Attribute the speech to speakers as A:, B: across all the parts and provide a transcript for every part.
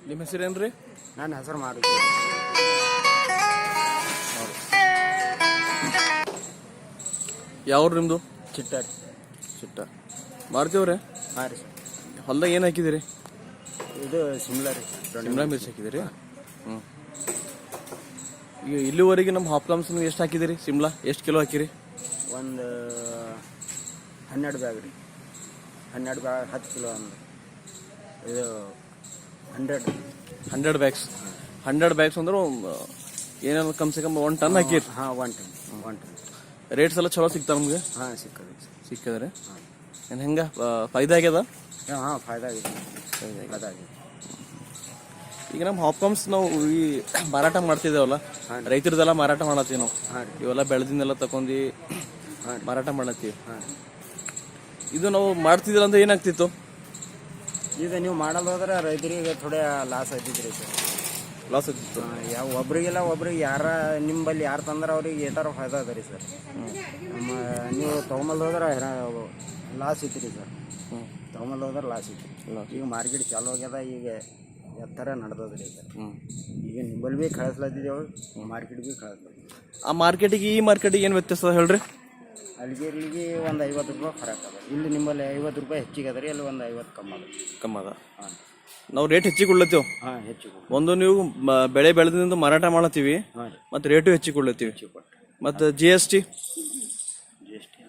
A: ನಿಮ್ಮ ಹೆಸರೇನ್ರಿ?
B: ನನ್ನ ಹೆಸರು ಮಾರುತಿ.
A: ಯಾವ್ರು ನಿಮ್ಮದು?
B: ಚಿಟ್ಟಾರಿ.
A: ಚಿಟ್ಟ. ಮಾರುತಿಯವ್ರೆ,
B: ಹಾಂ ರೀ ಸರ್.
A: ಹೊಲ್ದಾಗ ಏನು ಹಾಕಿದಿರಿ?
B: ಇದು ಶಿಮ್ಲಾ ರೀ.
A: ಶಿಮ್ಲಾ ಮಿರ್ಚಿ ಹಾಕಿದಿರಿ? ಹ್ಞೂ. ಈಗ ಇಲ್ಲಿವರೆಗೆ ನಮ್ಮ ಹಾಪ್ಕಾಮ್ಸ್ ಎಷ್ಟು ಹಾಕಿದಿರಿ? ಶಿಮ್ಲಾ ಎಷ್ಟು ಕಿಲೋ ಹಾಕಿರಿ?
B: ಒಂದು 12 ಬ್ಯಾಗ್ ರೀ. 12 ಬ್ಯಾಗ್ 10 ಕಿಲೋ ಅಂದ್ರೆ ಇದು 100
A: ಬ್ಯಾಗ್ಸ್. 100 ಬ್ಯಾಗ್ಸ್ ಅಂದ್ರೆ ಏನಾದ್ರು ಕಮ್ಸೆ ಕಮ್ 1 ಟನ್ ಹಾಕಿರಿ?
B: ಹಾಂ 1 ಟನ್.
A: ರೇಟ್ಸ್ ಎಲ್ಲ ಚಲೋ ಸಿಗ್ತಾವ ನಮಗೆ?
B: ಹಾಂ ಸಿಕ್ಕದ್ರಿ.
A: ಸಿಕ್ಕಿದ್ರೆ ಏನು ಹೆಂಗೆ ಫಾಯ್ದಾ ಆಗ್ಯದ?
B: ಹಾಂ ಫಾಯ್ದಾ ಆಗಿದೆ. ಫಾಯ್ದಾ ಆಗಿದೆ.
A: ಈಗ ನಮ್ಮ ಹಾಪ್ಕಾಮ್ಸ್ ನಾವು ಈ ಮಾರಾಟ ಮಾಡ್ತಿದ್ದೇವಲ್ಲ, ರೈತರದೆಲ್ಲ ಮಾರಾಟ ಮಾಡತ್ತೀವಿ ನಾವು. ಇವೆಲ್ಲ ಬೆಳೆದಿಂದೆಲ್ಲ ತಗೊಂಡು ಮಾರಾಟ ಮಾಡತ್ತೀವಿ. ಇದು ನಾವು ಮಾಡ್ತಿದ್ದಿಲ್ಲ ಅಂತ ಏನಾಗ್ತಿತ್ತು?
B: ಈಗ ನೀವು ಮಾಡಲ್ ಹೋದ್ರೆ ರೈತರಿಗೆ ಥೋಡೆ ಲಾಸ್ ಆಗ್ತಿದ್ರಿ ಸರ್.
A: ಲಾಸ್ ಆಗ್ತಿತ್ತು.
B: ಯಾವ ಒಬ್ರಿಗೆ ಯಾರ ನಿಮ್ಮಲ್ಲಿ ಯಾರು ತಂದ್ರೆ ಅವ್ರಿಗೆ ಏಟಾರ ಫಾಯ್ದಾ ಅದ ರೀ ಸರ್. ನೀವು ತೊಗೊಂಬಲ್ ಹೋದ್ರೆ ಲಾಸ್ ಐತಿ ಸರ್. ತೊಗೊಂಬಲ್ ಹೋದ್ರೆ ಲಾಸ್ ಐತಿ. ಈಗ ಮಾರ್ಕೆಟ್ ಚಾಲು ಆಗ್ಯದ, ಈಗ ಎತ್ತರ ನಡೆದದ್ರಿ ಸರ್. ಈಗ ನಿಮ್ಮಲ್ಲಿ ಭೀ ಕಳಿಸ್ಲತ್ತಿದ್ದೇವೆ, ಮಾರ್ಕೆಟ್ ಭೀ ಕಳಿಸ್ಲತ್ತಿದ್ದೇವೆ.
A: ಆ ಮಾರ್ಕೆಟಿಗೆ ಈ ಮಾರ್ಕೆಟಿಗೆ ಏನು ವ್ಯತ್ಯಾಸ ಹೇಳ್ರಿ?
B: ಅಲ್ಲಿಗೆ ಇಲ್ಲಿಗೆ ಒಂದು 50 ರೂಪಾಯಿ ಫರಕ್ ಅದ. ಇಲ್ಲಿ ನಿಮ್ಮಲ್ಲಿ 50 ರೂಪಾಯಿ ಹೆಚ್ಚಿಗೆ ಅದ ರೀ, ಅಲ್ಲಿ ಒಂದು 50 ಕಮ್ಮಿ ಅದ.
A: ಹಾಂ, ನಾವು ರೇಟ್ ಹೆಚ್ಚಿಗೆ ಕೊಡ್ಲತ್ತೀವಿ.
B: ಹಾಂ ಹೆಚ್ಚಿಗೆ.
A: ಒಂದು ನೀವು ಬೆಳೆ ಬೆಳೆದಿಂದ ಮಾರಾಟ ಮಾಡತ್ತೀವಿ, ಮತ್ತು ರೇಟು ಹೆಚ್ಚಿಗೆ ಕೊಡ್ಲತ್ತೀವಿ. ಮತ್ತು GST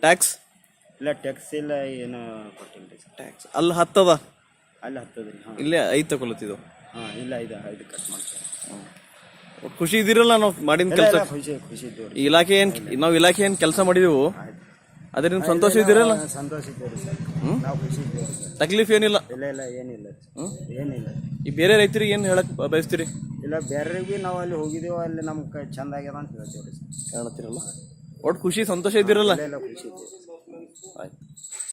A: ಟ್ಯಾಕ್ಸ್
B: ಇಲ್ಲ, ಟ್ಯಾಕ್ಸ್ ಇಲ್ಲ, ಏನು ಕೊಟ್ಟಿಲ್ಲ ರೀ ಸರ್.
A: ಟ್ಯಾಕ್ಸ್ ಅಲ್ಲಿ 10 ಅದ,
B: ಅಲ್ಲಿ 10 ರೀ. ಹಾಂ,
A: ಇಲ್ಲೇ 5 ತಗೊಳತ್ತಿದ್ದು.
B: ಹಾಂ ಇಲ್ಲ, 5 ಕಟ್ ಮಾಡ್ತಾರೆ.
A: ಖುಷಿ ಇದ್ದೀರಲ್ಲ ನಾವು ಮಾಡಿದ ಕೆಲಸ?
B: ಖುಷಿ ಇದ್ದೇವೆ ರೀ.
A: ಇಲಾಖೆ ಏನು ಕೆಲಸ ಮಾಡಿದೆವು, ಅದರಿಂದ ಸಂತೋಷ ಇದ್ದೀರಲ್ಲ?
B: ಸಂತೋಷ ಇದ್ದೇವೆ ಸರ್. ನಾವು ಖುಷಿ ಇದ್ದೇವೆ ಸರ್.
A: ತಕ್ಲೀಫ್ ಏನಿಲ್ಲ?
B: ಇಲ್ಲ ಏನಿಲ್ಲ. ಏನಿಲ್ಲ.
A: ಈ ಬೇರೆ ರೈತರಿಗೆ ಏನು ಹೇಳಕ್ ಬಯಸ್ತೀರಿ?
B: ಇಲ್ಲ, ಬೇರೆಗೆ ನಾವು ಅಲ್ಲಿ ಹೋಗಿದ್ದೇವೆ, ಅಲ್ಲಿ ನಮ್ಗೆ ಚಂದ ಆಗ್ಯದ ಅಂತ ಹೇಳ್ತೇವೆ ರೀ ಸರ್.
A: ಕಾಣತ್ತಿರಲ್ಲ? ಒಟ್ಟು ಖುಷಿ ಸಂತೋಷ ಇದ್ದೀರಲ್ಲ?
B: ಇಲ್ಲ ಖುಷಿ ಇದ್ದೇವೆ.
A: ಆಯ್ತು.